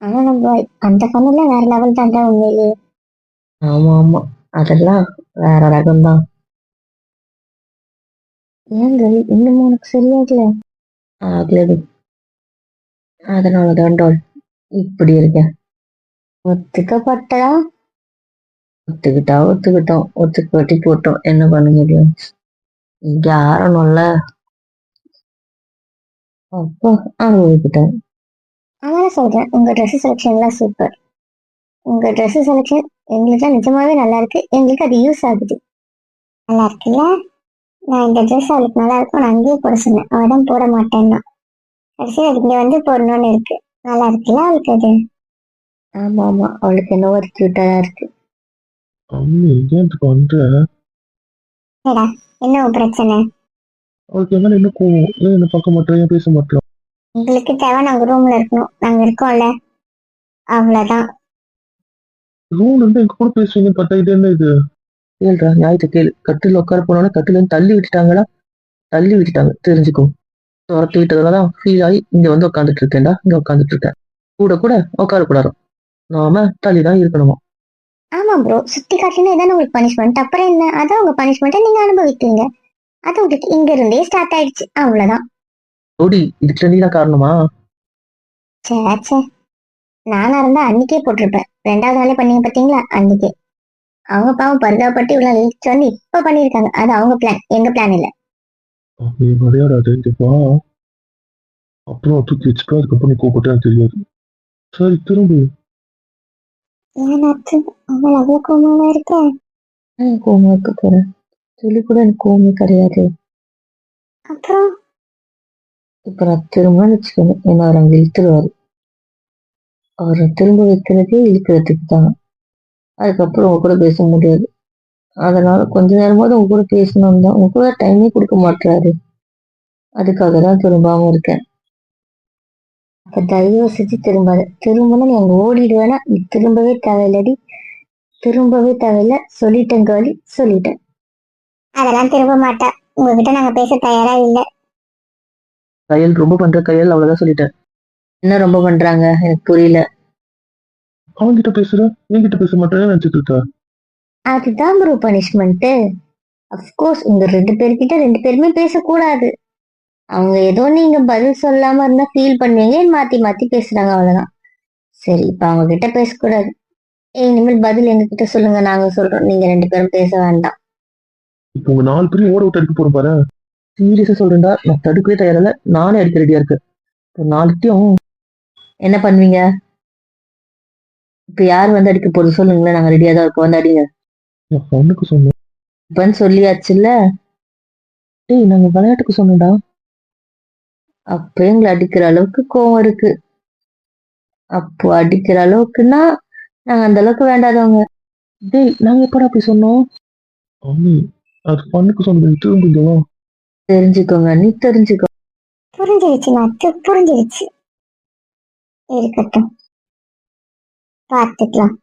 ஆனா நம்ம அந்த ஃபன்ல வேற லெவல் தான்டா உண்மையிலேயே. ஆமா ஆமா, அதெல்லாம் வேற ரகம்தான். ஏங்க இன்னும் உனக்கு சரியாகல? ஆகலடி, அதனால தான்டா இப்படி இருக்கேன். ஒத்துக்கப்பட்டதா? ஒத்துக்கிட்டோம், ஒத்துக்காட்டி போட்டோம், என்ன பண்ண முடியும்? இங்க ஆறணும்ல. அப்போ அனுபவிக்கிட்டேன். அதனால சொல்றேன், உங்க ட்ரெஸ் செலெக்ஷன்லாம் சூப்பர். உங்க ட்ரெஸ் செலெக்ஷன் எங்களுக்கு நிஜமாவே நல்லா இருக்கு. எங்களுக்கு அது யூஸ் ஆகுது. நல்லா இருக்குல்ல? நான் இந்த ட்ரெஸ் அவளுக்கு நல்லா இருக்கும், நான் அங்கேயே போட சொன்னேன். அவள் தான் போட மாட்டேன்னா. கடைசியில் அது இங்க வந்து போடணும்னு இருக்கு. நல்லா இருக்குல்ல அவளுக்கு அது? ஆமா ஆமா, அவளுக்கு என்ன ஒரு கியூட்டா இருக்கு. அம்மி ஏன் இப்படி பண்ற? ஏடா, என்ன உன் பிரச்சனை? அவளுக்கு என்ன என்ன கோவம்? ஏன் என்ன பார்க்க மாட்டேன், ஏன் பேச மாட்டேன்? உங்களுக்கு தேவை நாங்க ரூம்ல இருக்கணும், நாங்க இருக்கோம்ல, அவ்வளவுதான். ரூம்ல இருந்து எங்க கூட பேசுவீங்கன்னு பார்த்தா இது என்ன இது? கேளுடா, ஞாயிற்று கேளு. கட்டில் உட்கார போனோன்னா கட்டில இருந்து தள்ளி விட்டுட்டாங்களா? தள்ளி விட்டுட்டாங்க, தெரிஞ்சுக்கோ. துரத்து விட்டதுலதான் ஃபீல் ஆகி இங்க வந்து உட்காந்துட்டு இருக்கேன்டா, இங்க உட்காந்துட்டு இருக்கேன். கூட கூட உட்கார கூடாது, நாம தள்ளிதான் இருக்கணுமா? ஆமா ப்ரோ, சுத்தி காட்டினா இதானே உங்களுக்கு பனிஷ்மெண்ட். அப்புறம் என்ன, அதான் உங்க பனிஷ்மெண்ட்டை நீங்க அனுபவிக்கிறீங்க. அது உங்களுக்கு இங்க இருந்தே ஸ்டார்ட் ஆயிடுச்சு, அவ்வளவுதான். ஓடி, இதுக்கு நீ தான் காரணமா? சே சே, நானா இருந்தா அன்னைக்கே போட்டிருப்பேன். 2வது நாளே பண்ணீங்க பாத்தீங்களா, அன்னைக்கே. அவங்க பாவம் பரிதாபப்பட்டு இவ்வளவு இழுத்து வந்து இப்ப பண்ணிருக்காங்க. அது அவங்க பிளான், எங்க பிளான் இல்ல. நீ விளையாடாது இங்க வா. அப்புறம் தூக்கி வச்சுக்கோ, அதுக்கப்புறம் நீ கூப்பிட்டா எனக்கு தெரியாது. சரி திரும்பு. ஏன்னாச்சு அவள் அவ்வளவு கோமாவா இருக்க? கோவம் இருக்க போறேன், சொல்லி கூட எனக்கு கோவமே கிடையாது. அப்புறம் இப்ப நான் திரும்ப வச்சுக்கோங்க, என்ன அவர் அங்க இழுத்துருவாரு. அவரை திரும்ப வைக்கிறதே இழுக்கிறதுக்கு தான். அதுக்கப்புறம் உங்க கூட பேச முடியாது. அதனால கொஞ்ச நேரமாவது உங்க கூட பேசணும் தான், உங்க கூட டைமே கொடுக்க மாட்டாரு. அதுக்காக தான் திரும்பாம இருக்கேன். அப்ப தயவு செஞ்சு திரும்பாத. திரும்பனா நீ அங்க ஓடிடுவேனா? நீ திரும்பவே தேவையில்லடி, திரும்பவே தேவையில்ல. சொல்லிட்டேன் காலி, சொல்லிட்டேன். அதெல்லாம் திரும்ப மாட்டா. உங்ககிட்ட நாங்க பேச தயாரா இல்ல. கையல் ரொம்ப பண்ற கையல், அவ்வளவுதான் சொல்லிட்டேன். என்ன ரொம்ப பண்றாங்க எனக்கு புரியல. அவன்கிட்ட பேசுற, என்கிட்ட பேச மாட்டேன்னு நினைச்சிட்டு இருக்க? அதுதான் ப்ரோ பனிஷ்மெண்ட். அப்கோர்ஸ் உங்க 2 பேர்கிட்ட 2 பேருமே பேசக்கூடாது. அவங்க ஏதோ நீங்க பதில் சொல்லாம இருந்தா ஃபீல் பண்ணுவீங்க, மாத்தி மாத்தி பேசுறாங்க, அவ்வளவுதான். சரி, இப்ப அவங்க கிட்ட பேசக்கூடாது. இனிமேல் பதில் எங்க கிட்ட சொல்லுங்க, நாங்க சொல்றோம். நீங்க 2 பேரும் பேச வேண்டாம். இப்போ உங்க 4 பேரும் ஓட விட்டு அடிக்க போறோம் பாரு. சீரியஸா சொல்றேன்டா, நான் தடுக்கவே தயாரில்ல, நானே அடிக்க ரெடியா இருக்கேன். இப்போ 4த்தையும் என்ன பண்ணுவீங்க? இப்ப யார் வந்து அடிக்க போறது சொல்லுங்களேன், நாங்க ரெடியா தான் இருக்கோம், வந்து அடிங்க. என் பொண்ணுக்கு சொன்னேன். இப்பன்னு சொல்லியாச்சுல்ல. டேய், நாங்க விளையாட்டுக்கு சொன்னோம்டா. அப்ப எங்களை அடிக்கிற அளவுக்கு கோவம் இருக்கு. அப்போ அடிக்கிற அளவுக்குன்னா நாங்க அந்த அளவுக்கு வேண்டாதவங்க. டேய், நாங்க எப்படா அப்படி சொன்னோம்? அம்மி, அது பொண்ணுக்கு சொன்னது, திரும்ப இங்க வா. தெரிஞ்சுக்கோங்க, நீ தெரிஞ்சுக்கோ. புரிஞ்சிருச்சு நாத்து, புரிஞ்சிருச்சு. இருக்கட்டும், பார்த்துக்கலாம்.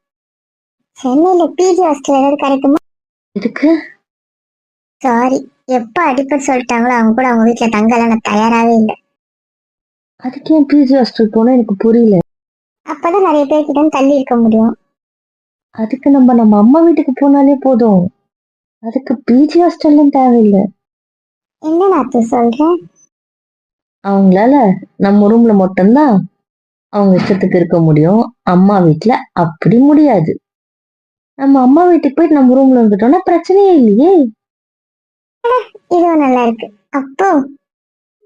சென்னையில பிஜி ஹாஸ்டல் ஏதாவது கிடைக்குமா? இதுக்கு சாரி, எப்ப அடிப்பட்டு சொல்லிட்டாங்களோ அவங்க கூட அவங்க வீட்டுல தங்கலாம் நான் தயாராகவே இல்லை. அதுக்கு ஏன் பிஜி ஹாஸ்டல் போனா எனக்கு புரியல. அப்பதான் நிறைய பேர்கிட்ட தள்ளி இருக்க முடியும். அதுக்கு நம்ம நம்ம அம்மா வீட்டுக்கு போனாலே போதும். அதுக்கு பிஜி ஹாஸ்டல்லாம் தேவையில்லை. என்ன நாத்து சொல்றேன்? அவங்களால நம்ம ரூம்ல மட்டும்தான் அவங்க இஷ்டத்துக்கு இருக்க முடியும். அம்மா வீட்டுல அப்படி முடியாது. நம்ம அம்மா வீட்டுக்கு போயிட்டு நம்ம ரூம்ல இருந்துட்டோம்னா பிரச்சனையே இல்லையே. இதுவும் நல்லா இருக்கு. அப்போ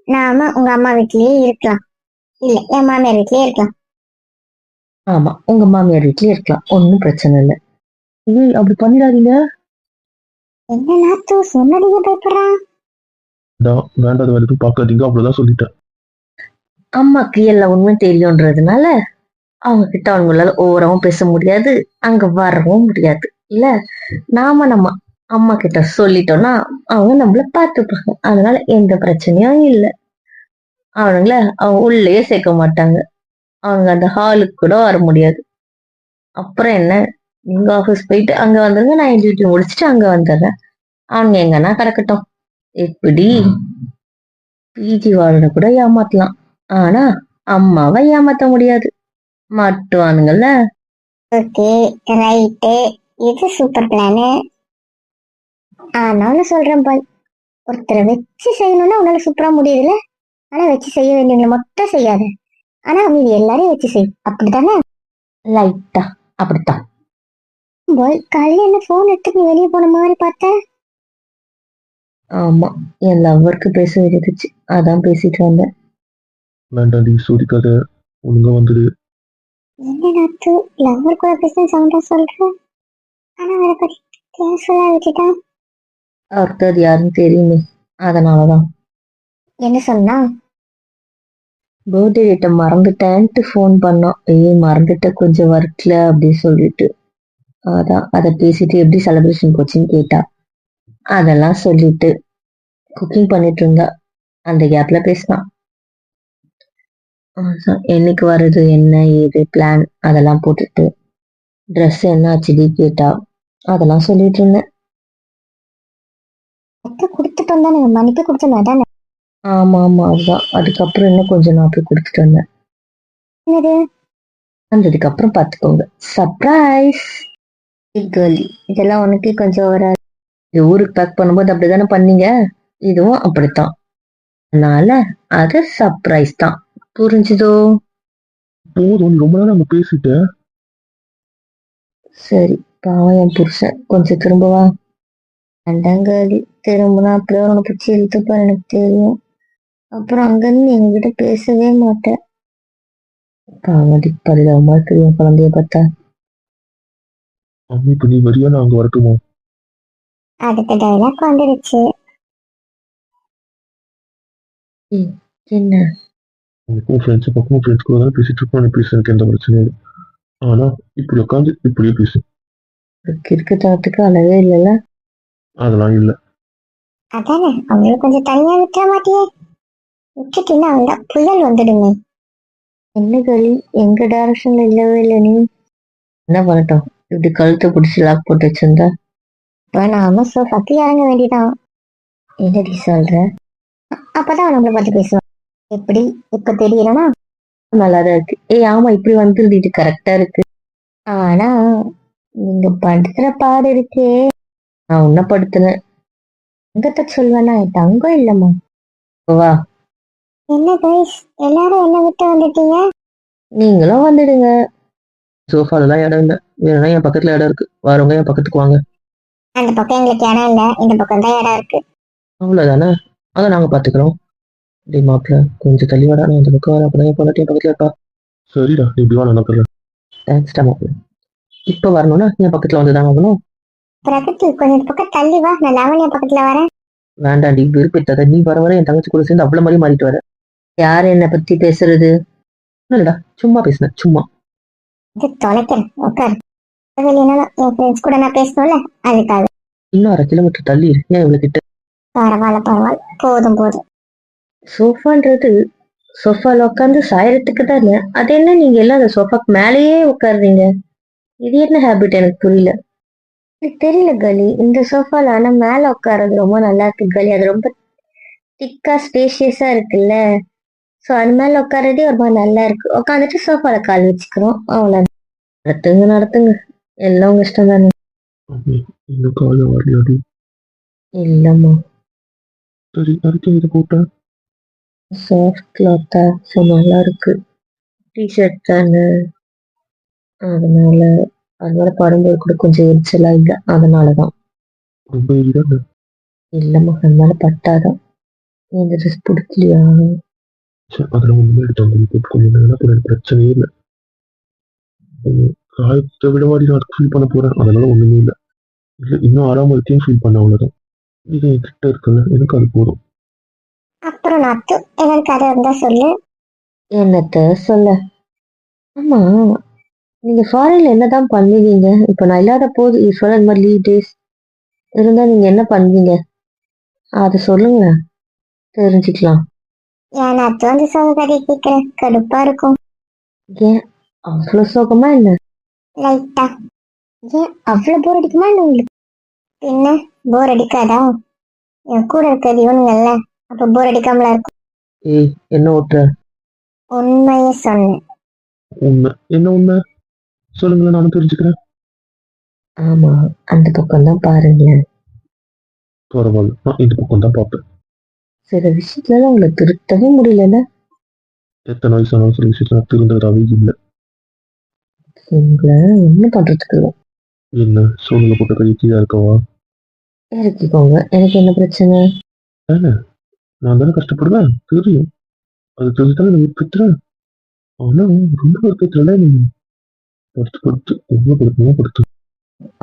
நாம உங்க அம்மா வீட்லயே இருக்கலாம், இல்ல என் மாமியார் வீட்லயே இருக்கலாம். ஆமா, உங்க மாமியார் வீட்லயே இருக்கலாம், ஒன்னும் பிரச்சனை இல்லை. ஏய், அப்படி பண்ணிடாதீங்க. என்ன நாத்து சொன்னதுக்கு பயப்படுறான்? வேண்டாத வேற எதுவும் பார்க்காதீங்க, அவ்வளவுதான் சொல்லிட்டேன். அம்மாக்கு எல்லாம் உண்மை தெரியும்ன்றதுனால அவங்க கிட்ட அவங்களால ஓவராவும் பேச முடியாது, அங்க வரவும் முடியாது. இல்ல, நாம நம்ம அம்மா கிட்ட சொல்லிட்டோம்னா அவங்க நம்மள பாத்துப்பாங்க. அதனால எந்த பிரச்சனையும் இல்லை. அவனுங்கள அவங்க உள்ளேயே சேர்க்க மாட்டாங்க. அவங்க அந்த ஹாலுக்கு கூட வர முடியாது. அப்புறம் என்ன, நீங்க ஆபீஸ் போயிட்டு அங்க வந்துருங்க, நான் என் டியூட்டி முடிச்சுட்டு அங்க வந்துடுறேன். அவங்க எங்கன்னா கிடக்கட்டும். எப்படி பிஜி வார்டனை கூட ஏமாத்தலாம், ஆனா அம்மாவை ஏமாத்த முடியாது. மாட்டுவானுங்கல்ல. Okay, right. இது சூப்பர் பிளானு. நானும் சொல்றேன் பாய். ஒருத்தரை வச்சு செய்யணும்னா உன்னால சூப்பரா முடியுதுல. ஆனா வச்சு செய்ய வேண்டியவங்களை மட்டும் செய்யாத. ஆனா மீதி எல்லாரையும் வச்சு செய். அப்படித்தானே? லைட்டா அப்படித்தான். பாய், காலையில என்ன போன் எடுத்துட்டு நீ வெளியே போன மாதிரி பார்த்தேன். ஆமா, என் லவ்வருக்கு பேச வேண்டியதுச்சு, அதான் பேசிட்டு வந்தேன். வேண்டாண்டி சோதிக்காத, ஒழுங்கா வந்துடு. என்ன நாத்து லவ்வர் கூட பேச சவுண்டா சொல்றேன். ஆனா அவரை பத்தி கேஷுவலா விட்டுட்டான். அவருக்கு அது யாருன்னு தெரியுமே, அதனாலதான். என்ன சொன்னா? பர்த்டே டேட்டை மறந்துட்டேன்ட்டு ஃபோன் பண்ணோம். மறந்துட்ட, கொஞ்சம் ஒர்க்ல அப்படின்னு சொல்லிட்டு. அதான் அதை பேசிட்டு எப்படி செலிப்ரேஷன் போச்சுன்னு கேட்டா. அதெல்லாம் சொல்லிட்டு குக்கிங் பண்ணிட்டு இருந்தா. அந்த கேப்ல பேசினான். என்னைக்கு வர்றது, என்ன ஏது பிளான் அதெல்லாம் போட்டுட்டு ட்ரெஸ் என்ன ஆச்சுடி கேட்டா. அதெல்லாம் சொல்லிட்டு இருந்தேன். கொடுத்துட்டு வந்தா நீங்க மன்னிப்பு கொடுத்துருந்தா தானே? ஆமா ஆமா, அதுதான். அதுக்கப்புறம் இன்னும் கொஞ்சம் நான் போய் கொடுத்துட்டு வந்தேன். என்னது? வந்ததுக்கு அப்புறம் பாத்துக்கோங்க, சர்ப்ரைஸ். கேர்லி, இதெல்லாம் உனக்கு கொஞ்சம் வராது. இது ஊருக்கு பேக் பண்ணும்போது அப்படிதானே பண்ணீங்க, இதுவும் அப்படித்தான். அதனால அது சர்ப்ரைஸ் தான். புரிஞ்சுதோ? போதும், நீ ரொம்ப நேரம் அங்க பேசிட்ட. சரி, பாவம் என் புருஷன், கொஞ்சம் திரும்பவா. அண்டாங்காலி, திரும்பினா அப்படியே உனக்கு பிடிச்சி இழுத்துப்பாரு எனக்கு தெரியும். அப்புறம் அங்கிருந்து எங்ககிட்ட பேசவே மாட்டேன். பாவடி, பரிதாபமா இருக்கு என் குழந்தைய பார்த்தா. அம்மி, இப்ப நீ வரியா, நான் அங்க வரட்டுமா? அடுத்த டைலாக் வந்துடுச்சு. ஏய், என்ன? உனக்கும் ஃப்ரெண்ட்ஸ் பக்கமும் ஃப்ரெண்ட்ஸ் கூட தான் பேசிட்டு இருக்கோம், நீ பேச எனக்கு எந்த பிரச்சனையும் இல்லை. ஆனா இப்படி உட்காந்து இப்படியே பேசு. கிறுக்குத்தனத்துக்கு அளவே இல்லைல்ல. அதெல்லாம் இல்லை. அதானே, அவங்களுக்கு கொஞ்சம் தனியா விட்டுற மாட்டியே. விட்டுட்டீங்கன்னா அவங்க புயல் வந்துடுமே. என்ன களி, எங்க டைரக்ஷன்ல இல்லவே இல்லை நீ. என்ன பண்ணட்டும், இப்படி கழுத்தை பிடிச்சி லாக் போட்டு வச்சிருந்தா. இப்ப நாம சோஃபாக்கு இறங்க வேண்டியதான். என்னடி சொல்ற? அப்பதான் நம்மளை பார்த்து பேசுவோம். எப்படி இப்ப தெரியலனா? நல்லாதான் இருக்கு. ஆமா, இப்படி வந்துருது, கரெக்டா இருக்கு. ஆனா நீங்க படுத்துற பாடு இருக்கே. நான் உன்ன படுத்துனேன். தங்கத்தை சொல்வேனா, என் தங்கம் இல்லம்மா. வா, என்ன கைஸ், எல்லாரும் என்ன விட்டு வந்துட்டீங்க? நீங்களும் வந்துடுங்க. சோஃபாலலாம் இடம் இல்லை, வேணும்னா என் பக்கத்துல இடம் இருக்கு, வரவங்க என் பக்கத்துக்கு வாங்க. அந்த பக்கம் எங்களுக்கு இடம் இல்ல, இந்த பக்கம் தான் இடம் இருக்கு. அவ்வளவுதானே, அதை நாங்க பாத்துக்கிறோம். டேய் மாப்பிள்ள, கொஞ்சம் தள்ளி வாடா, நான் இந்த பக்கம் வரேன், அப்பதான் என் பொண்டாட்டி என் பக்கத்துல இருக்கா. சரிடா, நீ இப்படி வா, நான் நக்கறேன். தேங்க்ஸ்டா மாப்பிள்ள. இப்ப வரணும்னா என் பக்கத்துல வந்துதான் ஆகணும். பிரகதி, கொஞ்சம் இந்த பக்கம் தள்ளி வா, நான் லாவண்யா பக்கத்துல வரேன். வேண்டாண்டி, விருப்பத்தாத. நீ வர வர என் தங்கச்சி கூட சேர்ந்து அவ்வளவு மாதிரி மாறிட்டு வர. யாரு என்ன பத்தி பேசுறது? இல்லடா, சும்மா பேசுனேன், சும்மா. இது தொலைக்கிறேன், உட்காரு. வெளியினாலும் என் ஃப்ரெண்ட்ஸ் கூட நான் பேசணும்ல, அதுக்காக. இன்னும் 1/2 கிலோமீட்டர் தள்ளி இரு, ஏன் இவ்வளவு கிட்ட? பரவாயில்ல பரவாயில்ல, போதும் போதும். சோஃபான்றது சோஃபால உட்காந்து சாயறதுக்கு தானே. அது என்ன நீங்க எல்லாம் அந்த சோஃபாக்கு மேலேயே உட்காருறீங்க? இது என்ன ஹேபிட், எனக்கு புரியல. எனக்கு தெரியல கலி, இந்த சோஃபால ஆனா மேல உட்கார்றது ரொம்ப நல்லா இருக்கு கலி. அது ரொம்ப திக்கா ஸ்பேஷியஸா இருக்குல்ல. சோ அது மேல உட்கார்றதே ஒரு மாதிரி நல்லா இருக்கு. உட்காந்துட்டு சோஃபால கால் வச்சுக்கிறோம், அவ்வளவு. நடத்துங்க நடத்துங்க, எல்லாம் உங்க இஷ்டம் தானே. அம்மி, இன்னும் காலையில் வரலையாடி? இல்லம்மா, சரி, அதுக்கு இதை போட்டேன். சாஃப்ட் கிளாத்தா, ஸோ நல்லா இருக்கு. டிஷர்ட் தானே, அதனால அதனால படும்போது கூட கொஞ்சம் எரிச்சலா இல்லை, அதனாலதான். ரொம்ப எரிதானே? இல்லம்மா, அதனால பட்டாதான். இந்த ட்ரெஸ் பிடிக்கலையா? சரி, அதெல்லாம் ஒண்ணுமே எடுத்தாங்க, நீ போட்டுக்கொள்ள, என்ன பண்ண பிரச்சனையே இல்லை. காயத்தை விட மாதிரி நான் அதுக்கு ஃபீல் பண்ண போறேன், அதனால ஒண்ணுமே இல்லை. இல்லை, இன்னும் ஆறாம இருக்கேன்னு ஃபீல் பண்ண, அவ்வளவுதான். இது என்கிட்ட இருக்குல்ல, எனக்கு அது போதும். அப்புறம் நாத்து எனக்கு கதை இருந்தா சொல்லு. என்னத்த சொல்ல. ஆமா, நீங்க ஃபாரின்ல என்னதான் பண்ணுவீங்க? இப்ப நான் இல்லாத போது யூஸ்வலா இந்த மாதிரி லீவ் டேஸ் இருந்தா நீங்க என்ன பண்ணுவீங்க, அதை சொல்லுங்க, தெரிஞ்சுக்கலாம். ஏன் நாத்து வந்து சொல்ல கதை கேட்கிறேன், கடுப்பா இருக்கும். ஏன் அவ்வளவு சோகமா என்ன? லைட்டா. ஏன் அவ்வளவு போர் அடிக்குமா என்ன உங்களுக்கு? என்ன போர் அடிக்காதா? என் கூட இருக்கிறது இவனுங்கல்ல, அப்ப போர் அடிக்காமலா இருக்கும். என்ன ஓட்டுற? உண்மையை சொன்னேன். உண்மை என்ன உண்மை சொல்லுங்களேன், நானும் தெரிஞ்சுக்கிறேன். ஆமா, அந்த பக்கம் தான் பாருங்களேன். பரவாயில்ல, நான் இந்த பக்கம் தான் பார்ப்பேன். சில விஷயத்துல உங்களை திருத்தவே முடியலல்ல. எத்தனை வயசானாலும் சில விஷயத்துல நான் திருந்ததாவே இல்லை. உங்களை என்ன பண்றதுக்கு இல்லை. என்ன சூழ்நிலை போட்ட கை கீழே இருக்கவா? இறக்கிக்கோங்க, எனக்கு என்ன பிரச்சனை. ஏன்னா நான் தானே கஷ்டப்படுவேன் தெரியும். அது தெரிஞ்சுதானே நான் விட்டுறேன். ஆனா ரொம்ப இருக்கிறதுல நீ படுத்து படுத்து எவ்வளோ படுத்தணும் படுத்து.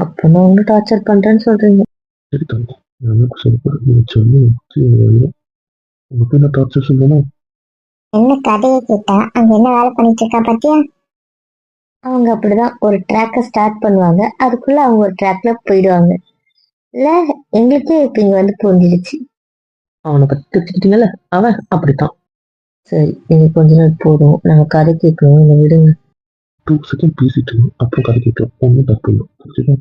அப்ப நான் உங்களை டார்ச்சர் பண்றேன்னு சொல்றீங்க. சரி தங்கம், நான் என்ன சொல்லப்படுறேன் நீ சொல்லி உனக்கு என்ன டார்ச்சர் சொல்லணும்? என்ன கதையை கேட்டா அங்க என்ன வேலை பண்ணிட்டு இருக்கா பாத்தியா? அவங்க அப்படிதான் ஒரு ட்ராக்கை ஸ்டார்ட் பண்ணுவாங்க, அதுக்குள்ள அவங்க ஒரு ட்ராக்ல போயிடுவாங்க. இல்ல எங்களுக்கே இப்ப இங்க வந்து புரிஞ்சிடுச்சு. அவனை பத்தி தெரிஞ்சுக்கிட்டீங்கல்ல, அவன் அப்படித்தான். சரி, நீங்க கொஞ்ச நேரம் போதும், நாங்க கதை கேட்கணும், என்னை விடுங்க. 2 செகண்ட் பேசிட்டு அப்புறம் கதை கேட்டோம், ஒன்றும் தப்பு இல்லை. புரிஞ்சுதா?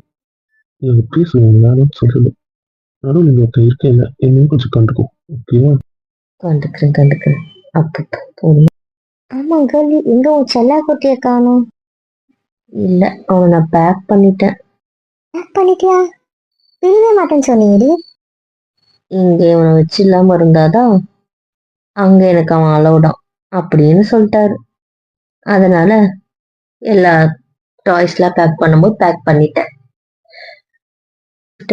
நீங்க பேசுவோம் வேணும்னு சொல்லல. நடுவில் நீங்க ஒருத்தன் இருக்கேன், என்னையும் கொஞ்சம் கண்டுக்கும். ஓகேவா? கண்டுக்கிறேன். அப்ப போதும். ஆமா கேர்ள், எங்க உன் செல்லா குட்டிய காணும்? இல்ல, அவனை நான் பேக் பண்ணிட்டேன். பண்ணிட்டியா? பிரியவே மாட்டேன்னு சொன்னீங்கடி. இங்க இவனை வச்சு இல்லாம இருந்தாதான் அங்க எனக்கு அவன் அலௌடான் அப்படின்னு சொல்லிட்டாரு. அதனால எல்லா டாய்ஸ்லாம் பேக் பண்ணும்போது பேக் பண்ணிட்டேன்.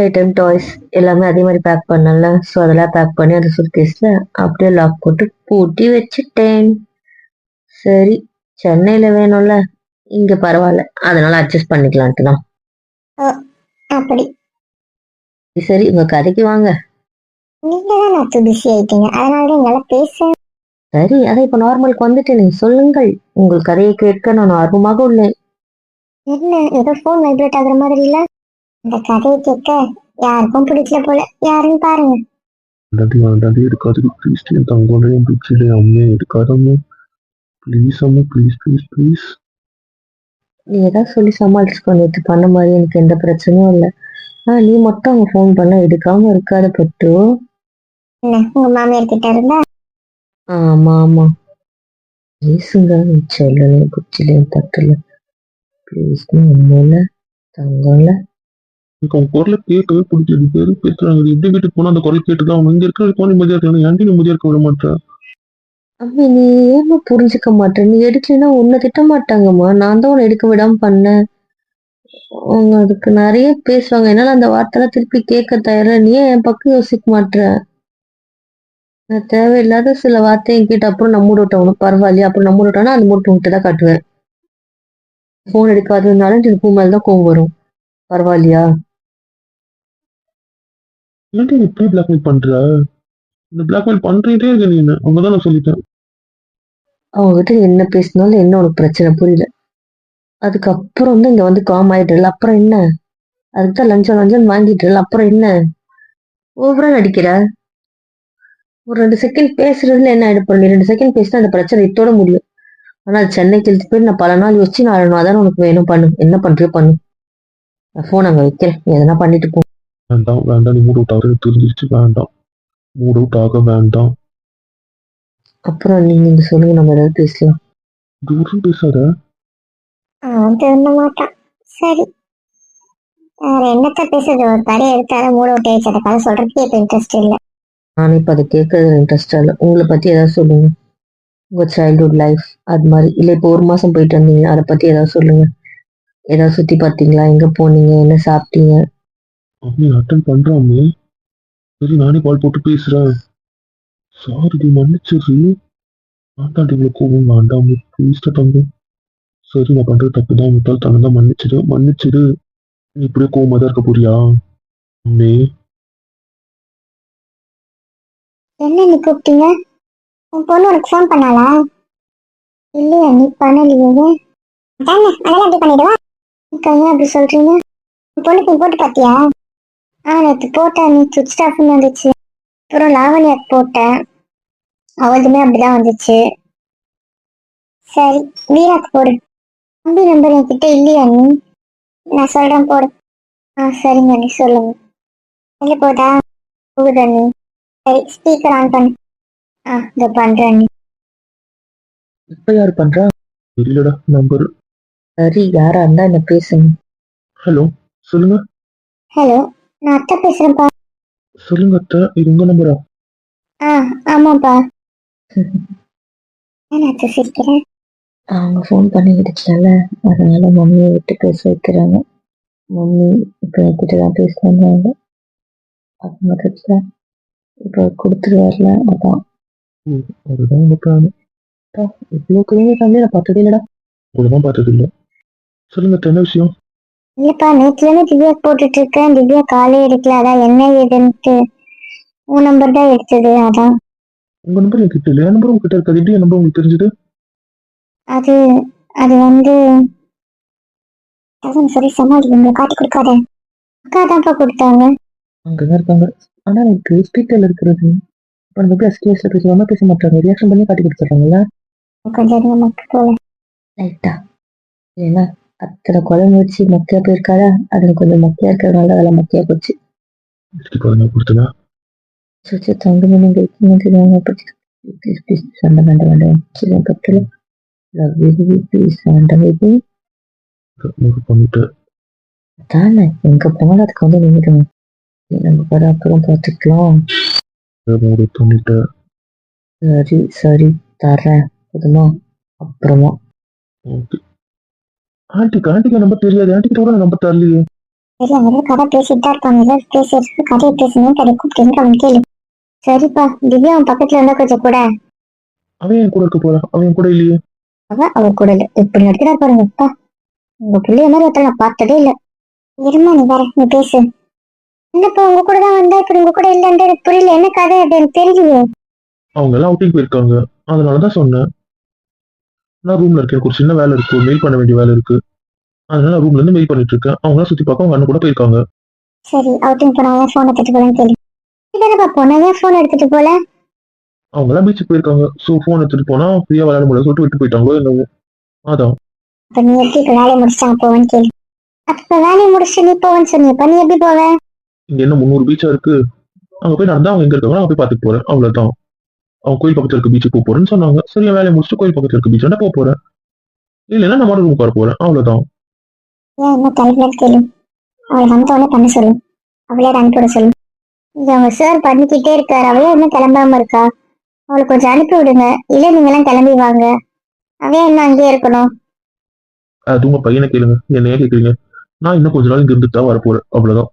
ஐட்டம் டாய்ஸ் எல்லாமே அதே மாதிரி பேக் பண்ணல. ஸோ அதெல்லாம் பேக் பண்ணி அந்த சுட்கேஸ்ல அப்படியே லாக் போட்டு பூட்டி வச்சுட்டேன். சரி, சென்னையில வேணும்ல, இங்க பரவாயில்ல, அதனால அட்ஜஸ்ட் பண்ணிக்கலான்ட்டு தான். அப்படி சரி, உங்க கதைக்கு வாங்க. நீங்க தான் நான் பிஸி ஆயிட்டீங்க, அதனாலதான் என்னால பேச. சரி, அதை இப்ப நார்மலுக்கு வந்துட்டு நீங்க சொல்லுங்கள். உங்கள் கதையை கேட்க நான் ஆர்வமாக உள்ளேன். என்ன ஏதோ போன் வைப்ரேட் ஆகுற மாதிரி இல்ல? இந்த கதையை கேட்க யாருக்கும் பிடிக்கல போல. யாருன்னு பாருங்க. வேண்டாண்டி எடுக்காது ப்ளீஸ். என் தங்கோடையும் பிடிச்சிலே அம்மே எடுக்காதம்மே ப்ளீஸ் அம்மா, ப்ளீஸ் ப்ளீஸ் ப்ளீஸ். நீ ஏதாவது சொல்லி சமாளிச்சுக்கோ, நேற்று பண்ண மாதிரி எனக்கு எந்த பிரச்சனையும் இல்லை. நீ மட்டும் அவங்க ஃபோன் பண்ண எடுக்காம இருக்காத பட்டு. என்ன உங்க மாமியார் கிட்ட இருந்தா? ஆமா ஆமா, பேசுங்க. செல்லலையும் குச்சிலையும் தட்டுல ப்ளீஸ், அம்மால தங்கல. எனக்கு அவங்க குரலை கேட்கவே பிடிச்சது. பேரு பேசுறாங்க, எப்படி வீட்டுக்கு போனா அந்த குரல் கேட்டுதான் அவங்க இங்க இருக்கிற போன நிம்மதியா இருக்காங்க. ஏன்டி நிம்மதியா இருக்க விட மாட்டேன்? அம்மி, நீ ஏமா புரிஞ்சுக்க மாட்டேன்? நீ எடுக்கலைன்னா உன்னை திட்ட மாட்டாங்கம்மா, நான் தான் உன்னை எடுக்க விடாம பண்ணேன். அவங்க அதுக்கு நிறைய பேசுவாங்க, என்னால அந்த வார்த்தைலாம் திருப்பி கேட்க தயாரா. நீ ஏன் என் பக்கம் யோசிக்க மாட்டேற? நான் தேவையில்லாத சில வார்த்தை என்கிட்ட அப்புறம் நம்ம விட்டவனும் பரவாயில்லையா, அப்புறம் நம்ம விட்டோம்னா அந்த மூட்டை உங்ககிட்ட தான் காட்டுவேன். போன் எடுக்காததுனால எனக்கு பூ மேலதான் கோவம் வரும். பரவாயில்லையா? ஏன்டி நீ இப்படி பிளாக்மெயில் பண்ற? இந்த பிளாக்மெயில் பண்றீட்டே இருக்க நீ. அவங்கதான் நான் சொல்லிட்டேன். அவங்க கிட்ட என்ன பேசினாலும் என்ன உனக்கு பிரச்சனை புரியல. அதுக்கப்புறம் வந்து இங்க வந்து காம் ஆயிட்டு அப்புறம் என்ன? அதுக்குதான் லஞ்சம் லஞ்சம் வாங்கிட்டு அப்புறம் என்ன? ஓவரா நடிக்கிற. ஒரு 2 செகண்ட் பேசுறதுல என்ன ஆயிடுப்ப? நீ 2 செகண்ட் பேசினா அந்த பிரச்சனை இத்தோட முடியும். ஆனா அது சென்னைக்கு இழுத்து போய் நான் பல நாள் யோசிச்சு நான் அதான உனக்கு வேணும், பண்ணு, என்ன பண்றியோ பண்ணு. நான் போன் அங்க வைக்கிறேன், நீ எதனா பண்ணிட்டு போ. வேண்டாம் வேண்டாம், நீ மூட் அவுட் ஆகுறது தெரிஞ்சிருச்சு. வேண்டாம், மூட் அவுட் ஆக வேண்டாம். அப்புறம் நீங்க சொல்லுங்க, நம்ம ஏதாவது பேசலாம். தூரம் பேசாத. அவன் திருந்த மாட்டான். சரி, வேற என்னத்த பேசுறது? ஒரு கதை எடுத்தாலும் மூட விட்டு வச்சத கதை சொல்றதுக்கு இப்ப இன்ட்ரெஸ்ட் இல்ல. நானே இப்ப அதை கேட்கறது இன்ட்ரெஸ்டா இல்லை. உங்களை பத்தி ஏதாவது சொல்லுங்க, உங்க சைல்ட்ஹுட் லைஃப் அது மாதிரி. இல்ல இப்போ 1 மாசம் போயிட்டு வந்தீங்க, அதை பத்தி ஏதாவது சொல்லுங்க. ஏதாவது சுத்தி பார்த்தீங்களா? எங்க போனீங்க? என்ன சாப்பிட்டீங்க? அம்மி அட்டன் பண்றாமே. சரி, நானே கால் போட்டு பேசுறேன். சாரி, மன்னிச்சிரு. வேண்டாண்டி, இவ்வளவு கோவம் வேண்டாம் ப்ளீஸ் தங்கம். சரி, நான் பண்றது தப்பு தான், முட்டாள் தனம் தான். மன்னிச்சிடு மன்னிச்சிடு. நீ இப்படியே கோவமா தான் இருக்க போறியா? அம்மே, என்ன நீ கூப்பிட்டீங்க? உன் பொண்ணு உனக்கு ஃபோன் பண்ணாளா? இல்லையா, நீ பண்ணலையே. தானே அதெல்லாம் அப்படி பண்ணிடுவா. ஏன் அப்படி சொல்றீங்க? உன் பொண்ணுக்கு நீ போட்டு பாத்தியா? நேற்று போட்டேன், நீ சுவிட்ச் ஆஃப்னு வந்துச்சு. அப்புறம் லாவணியாக்கு போட்டேன், அவளுமே அப்படிதான் வந்துச்சு. சரி, வீராக்கு போடு. தம்பி நம்பர் என்கிட்ட இல்லையா நீ? நான் சொல்றேன் போடு. சரிங்க, நீ சொல்லுங்க. எங்க போதா? போகுதா நீ? சரி, ஸ்பீக்கர் ஆன் பண்ணு. இதோ பண்றேன் நீ. இப்ப யாரு பண்றா? தெரியலடா நம்பர். சரி, யாரா இருந்தா என்ன பேசுங்க. ஹலோ, சொல்லுங்க. ஹலோ, நான் அத்தை பேசுறேன்ப்பா. சொல்லுங்க அத்தை, இது உங்க நம்பரா? ஆ, ஆமாப்பா. நான் அத்தை சிரிக்கிறேன். அவங்க ஃபோன் பண்ணி எடுக்கல, அதனால மம்மியை விட்டு பேச வைக்கிறாங்க. மம்மி இப்போ என்கிட்ட தான் பேச வந்தாங்க. அது மட்டும் இப்போ கொடுத்துருவார்ல, அதான். ஓ, அதுதான் உங்க பிளான். இவ்வளோ குழந்தை ஃபேமிலி நான் பார்த்ததே இல்லடா. இவ்வளோதான் பார்த்தது இல்லை. சொல்லுங்க அத்தை, என்ன விஷயம்? இல்லப்பா, நேற்றுல இருந்து திவ்யா போட்டுட்டு இருக்கேன். திவ்யா காலே எடுக்கல. அதான் என்ன ஏதுன்ட்டு உன் நம்பர் தான் எடுத்தது. அதான். உங்க நம்பர் என்கிட்ட இல்லை, என் நம்பர் உங்ககிட்ட இருக்காது. எப்படி என் நம்பர் உங்களுக்கு தெரிஞ்சது? அது அது வந்து அதான் சரி, சமாளிங்க, காட்டி கொடுக்காத. அக்கா தான்ப்பா கொடுத்தாங்க. அங்கதான் இருக்காங்க. ஆனா எனக்கு ஸ்பீக்கர்ல இருக்கிறது இப்போ நம்ம எப்படி எஸ்கேஸ்ல பேசுவாங்க, பேச மாட்டாங்க, ரியாக்ஷன் பண்ணி காட்டி கொடுத்துட்றாங்கல்ல. கொஞ்சம் அதிகமாக போல. லைட்டா ஏன்னா அத்தனை குழம்பு வச்சு மொக்கையா போயிருக்காதா, அதுல கொஞ்சம் மொக்கையா இருக்கிறதுனால அதெல்லாம் மொக்கையா போச்சு. இப்போ அதை நான் கொடுத்தனா? சுச்சு தங்க நீங்க தெரியாம பற்றி சண்டை வேண்டாம் வேண்டாம் சின்ன பக்கத்துல ப்ளீஸ் வேண்டாம் இது ஒரு பண்ணிட்டு தானே எங்க போனாலும் அதுக்கு வந்து நின்றுடுங்க. நம்ம கூட அப்புறம் பார்த்துக்கலாம். ஒரு பண்ணிட்டு. சரி சரி, தரேன் போதுமா, அப்புறமா. ஓகே. ஆண்டிக்கு நம்பர் தெரியாது. ஆண்டிக்கு கூட நம்பர் தரலையே. சரி, அவங்க கதை பேசிட்டு தான் இருப்பாங்க. ஏதாவது பேசுறது கதையை பேசணும், கடை கூப்பிட்டு அவன் கேளு. சரிப்பா, திவ்யா அவன் பக்கத்துல இருந்தா கொஞ்சம் கூட. அவன் என் கூட இருக்க போறான், அவன் என் கூட இல்லையே. அவர் கூட இல்ல, இப்படி நடக்கிறா பாருங்க. அப்பா, உங்க பிள்ளைய மாதிரி ஒருத்தர் நான் பார்த்ததே இல்ல. இருமா, நீ வர, நீ பேசு. என்னப்பா, உங்க கூட தான் வந்தா இப்படி உங்க கூட இல்லைன்னு எனக்கு புரியல. என்ன கதை அது எனக்கு தெரியலையே. அவங்க எல்லாம் அவுட்டிங் போயிருக்காங்க, அதனாலதான் சொன்னேன். நான் ரூம்ல இருக்கேன், எனக்கு ஒரு சின்ன வேலை இருக்கு, மெயில் பண்ண வேண்டிய வேலை இருக்கு. அதனால நான் ரூம்ல இருந்து மெயில் பண்ணிட்டு இருக்கேன். அவங்க எல்லாம் சுத்தி பார்க்க அவங்க அண்ணன் கூட போயிருக்காங்க. சரி, அவுட்டிங் போனா போன் எடுத்துட்டு போலன்னு கேளு. இதானப்பா போனா, ஏன் போன் எடுத்துட்டு போல? அவங்க எல்லாம் பீச்சுக்கு போயிருக்காங்க. ஸோ ஃபோன் எடுத்துட்டு போனா ஃப்ரீயா விளையாட முடியாது சொல்லிட்டு விட்டு போயிட்டாங்களோ என்னவோ. அதான். அப்ப நீ எப்படி இப்ப வேலையை முடிச்சுட்டாங்க போவேன்னு கேளு. அப்ப வேலையை முடிச்சு நீ போவேன்னு சொன்னியப்ப, நீ எப்படி போவ? இங்க என்ன 300 பீச்சா இருக்கு? அங்க போய் நடந்தா அவங்க எங்க இருக்காங்க அங்க போய் பார்த்துட்டு போறேன், அவ்வளவுதான். அவங்க கோயில் பக்கத்துல இருக்க பீச்சுக்கு போக போறேன்னு சொன்னாங்க. சரி, என் வேலையை முடிச்சுட்டு கோயில் பக்கத்துல இருக்க பீச் போக போறேன். இல்லைன்னா நம்ம ரூமுக்கு வர போறேன், அவ்வளவுதான். ஏன் என்ன தலைவர் கேளு. அவளை வந்த உடனே பண்ண சொல்லு. அவளே அனுப்பிவிட சொல்லு. இங்க அவங்க சார் பண்ணிக்கிட்டே இருக்காரு, அவளே இன்னும் கிளம்பாம இருக்கா. அவளை கொஞ்சம் அனுப்பி விடுங்க. இல்ல நீங்க எல்லாம் கிளம்பி வாங்க. அவன் என்ன அங்கேயே இருக்கணும்? அது உங்க பையனை கேளுங்க, என்னையே கேட்குறீங்க. நான் இன்னும் கொஞ்ச நாள் இங்க இருந்துட்டு தான் வரப்போறேன், அவ்வளவுதான்.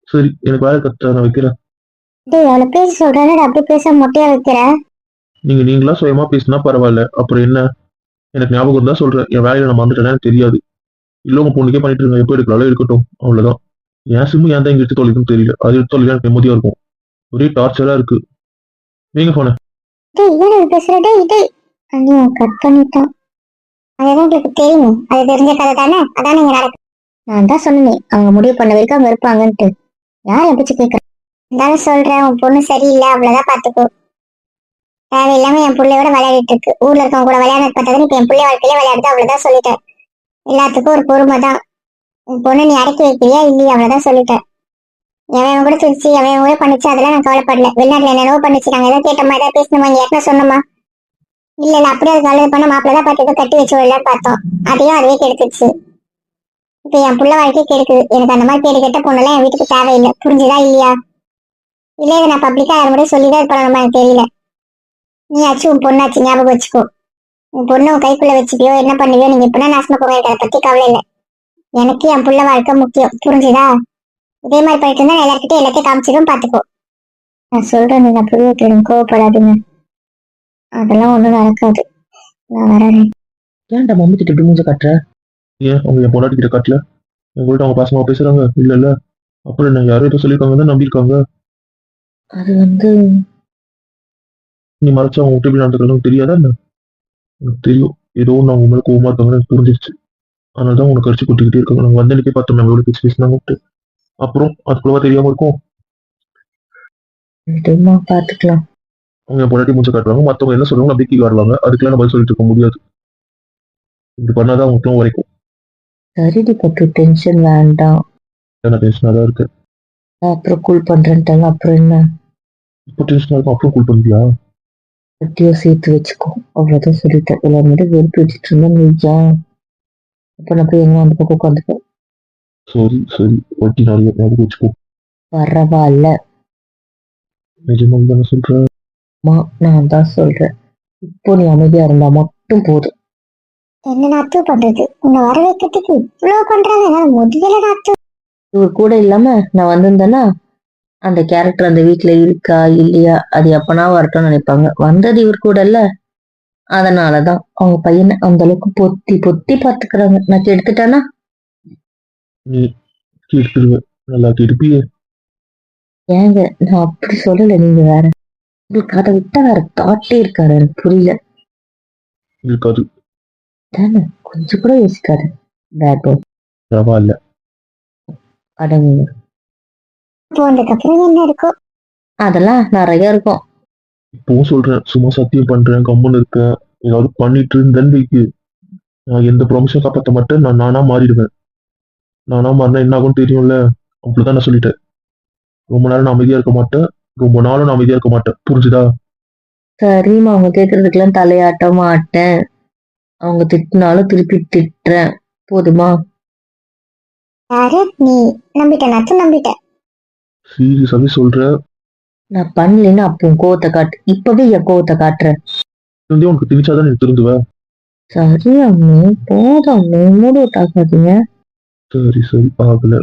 சரி, எனக்கு வேலை கத்த, நான் வைக்கிறேன். டேய், அவளை பேச சொல்றேன்னு அப்படி பேச மொட்டையா வைக்கிற. நீங்களா சுயமா பேசினா பரவாயில்ல, அப்புறம் என்ன? எனக்கு ஞாபகம் இருந்தா சொல்றேன், என் வேலையில நான் மறந்துட்டேன்னா எனக்கு தெரியாது. இல்ல உங்க பொண்ணுக்கே பண்ணிட்டு இருங்க, எப்போ எடுக்கலாலும் இருக்கட்டும், அவ்வளவுதான். என் சிம்மு ஏன் தான் இங்க எடுத்து தொலைக்குன்னு தெரியல, அது எடுத்து தொலைல எனக்கு நிம்மதியா இருக்கும். ஒரே டார்ச்சரா இருக்கு. நீங்க போன. டேய், ஏன் இது பேசுற? டேய் அண்ணி கட் பண்ணிட்டான். அதுதான் உங்களுக்கு தெரியும், அது தெரிஞ்ச கதை தானே, அதான் நீங்க நடக்கு. நான் தான் சொன்னேன், அவங்க முடிவு பண்ண வரைக்கும் அவங்க இருப்பாங்கன்ட்டு. யார் எப்பச்சு கேட்கறேன்? இருந்தாலும் சொல்றேன், உன் பொண்ணு சரியில்லை, அவ்வளவுதான் பாத்துக்கோ. தேவையில்லாம என் பிள்ளையோட விளையாடிட்டு இருக்கு. ஊர்ல இருக்கவங்க கூட விளையாடுறது பார்த்தா இப்ப என் பிள்ளை வாழ்க்கையில விளையாடுது, அவ்வளவுதான் சொல்லிட்டேன். எல்லாத்துக்கும் ஒரு பொறுமை தான். உன் பொண்ணு நீ அடக்கி வைக்கிறியா இல்லையா, அவ்வளவுதான் சொல்லிட்டேன். எவன் கூட சிரிச்சு எவன் கூட பண்ணிச்சு அதெல்லாம் நான் கவலைப்படல. வெளிநாட்டுல என்னென்னவோ பண்ணிச்சு, நாங்க ஏதாவது கேட்டோமா, ஏதாவது பேசணுமா, இங்க ஏற்கனவே சொன்னோமா? இல்ல அப்படியே அதுக்கு நல்லது பண்ண மாப்பிள்ள தான் பார்த்து கட்டி வச்சு விடலான்னு பார்த்தோம். அதையும் அதுவே கெடுத்துச்சு. இப்ப என் புள்ள வாழ்க்கையை கெடுக்குது. எனக்கு அந்த மாதிரி பேரு கெட்ட பொண்ணெல்லாம் என் வீட்டுக்கு தேவையில்லை. புரிஞ்சுதா இல்லையா? இல்ல இதை நான் பப்ளிக்கா யாரும் கூட சொல்லிதான் பண்ணணுமா எனக்கு தெரியல. நீ ஆச்சு உன் பொண்ணாச்சு, ஞாபகம் வச்சுக்கோ. உன் பொண்ணு உன் கைக்குள்ள வச்சுப்பியோ என்ன பண்ணுவியோ, நீங்க இப்ப நாசமா போக, எனக்கு அதை பத்தி கவலை இல்லை. எனக்கு என் புள்ள வாழ்க்கை முக்கியம், புரிஞ்சுதா? இதே மாதிரி போயிட்டு இருந்தா நான் எல்லாருக்கிட்டையும் எல்லாத்தையும் காமிச்சிடும், பாத்துக்கோ. நான் சொல்றேன், நீங்க புரிய வைக்கணும், கோவப்படாதீங்க. அதெல்லாம் ஒண்ணும் நடக்காது. நான் வரேன். ஏன்டா மம்மி கிட்ட இப்படி மூஞ்ச காட்டுற? ஏன் அவங்க என் பொண்டாட்டி கிட்ட காட்டல? உங்கள்ட்ட அவங்க பாசமா பேசுறாங்க இல்ல? அப்புறம் என்ன, யாரும் ஏதோ சொல்லியிருக்காங்க நம்பியிருக்காங்க. அது வந்து நீ மறைச்சா அவங்க விட்டு நடந்துக்கிறதும் தெரியாதா என்ன? எனக்கு தெரியும், ஏதோ நான் உங்க மேல கோவமா இருக்காங்கன்னு எனக்கு புரிஞ்சிருச்சு. அதனாலதான் உனக்கு அடிச்சு கொட்டிக்கிட்டே இருக்காங்க. நாங்க வந்தன்னைக்கே பார்த்தோம் எவ்வளவு பேச்சு பேசினாங்க. அப்புறம் அதுக்குள்ளவா தெரியாம இருக்கும்? விடுமா, பாத்துக்கலாம். அவங்க என் பொண்டாட்டி மூஞ்ச காட்டுவாங்க, மத்தவங்க என்ன சொல்லுவாங்க அப்படி கீழே வருவாங்க. அதுக்கெல்லாம் நான் பதில் சொல்லிட்டு இருக்க முடியாது. இப்படி பண்ணாதான் அவங்களுக்கும் வரைக்கும். சரிடி பட்டு, டென்ஷன் வேண்டாம். நான் டென்ஷனா தான் இருக்கேன். அப்புறம் கூல் பண்றேன்ட்டாங்க, அப்புறம் என்ன? இப்போ டென்ஷனா இருக்கும், அப்புறம் கூல் பண்ணுவியா? பட்டியோ சேர்த்து வச்சுக்கோ. அவ்வளவுதான் சொல்லிட்டேன். எல்லாரும் மட்டும் வெறுப்பு வச்சுட்டு இருந்தேன் நீஜா. அப்ப நான் போய் எங்க அந்த பக்கம் உட்காந்துப்பேன். சரி சரி, வட்டி நிறைய ஞாபகம் வச்சுக்கோ. பரவாயில்ல. நிஜமாக தானே சொல்றேன். நான் தான் சொல்றேன். இப்போ நீ அமைதியா இருந்தா மட்டும் போதும். என்ன நாத்து பண்றது? உன்னை வர வைக்கிறதுக்கு இவ்வளவு பண்றாங்க, என்னால முடியல நாத்து. இவர் கூட இல்லாம நான் வந்திருந்தேன்னா அந்த கேரக்டர் அந்த வீட்டுல இருக்கா இல்லையா அது எப்பனா வரட்டும்னு நினைப்பாங்க. வந்தது இவர் கூட இல்ல, அதனாலதான் அவங்க பையனை அந்த அளவுக்கு பொத்தி பொத்தி பாத்துக்கிறாங்க. நான் கெடுத்துட்டேன்னா நீ கேட்டுருவேன், நல்லா கெடுப்பியே. ஏங்க நான் அப்படி சொல்லல, நீங்க வேற. உங்களுக்கு அதை விட்டா வேற தாட்டே இருக்காது, எனக்கு புரியல. இருக்காது. தானே கொஞ்சம் கூட யோசிக்காது. Bad boy. பரவாயில்ல. அடங்குங்க. போனதுக்கு அப்புறம் என்ன இருக்கும்? அதெல்லாம் நிறைய இருக்கும். இப்பவும் சொல்றேன், சும்மா சத்தியம் பண்றேன், கம்முன்னு இருக்கேன். ஏதாவது பண்ணிட்டு இருந்தேன்னு வைக்கு, நான் எந்த ப்ராமிஸும் காப்பாற்ற மாட்டேன். நான் நானா மாறிடுவேன். நானா மாறினா என்ன ஆகும்னு தெரியும்ல. அப்படிதான் நான் சொல்லிட்டேன். ரொம்ப நேரம் நான் அமைதியா இருக்க மாட்டேன், ரொம்ப நாளும் நான் அமைதியா இருக்க மாட்டேன். புரிஞ்சுதா? சரிம்மா, அவங்க கேட்கறதுக்கெல்லாம் தலையாட்ட மாட்டேன். அவங்க திட்டினாலும் திருப்பி திட்டுறேன். போதுமா? யாரு நீ? நம்பிட்டேன் நாத்து, நம்பிட்டேன். சீரியஸாவே சொல்றேன். நான் பண்ணலைன்னு அப்போ உன் கோவத்தை காட்டு. இப்பவே என் கோவத்தை காட்டுறேன். இருந்தே உனக்கு திணிச்சாதான் நீ திருந்துவ. சரி அம்மு, போதும் அம்மு, மூடு அவுட் ஆகாதீங்க. சரி சரி, ஆகல.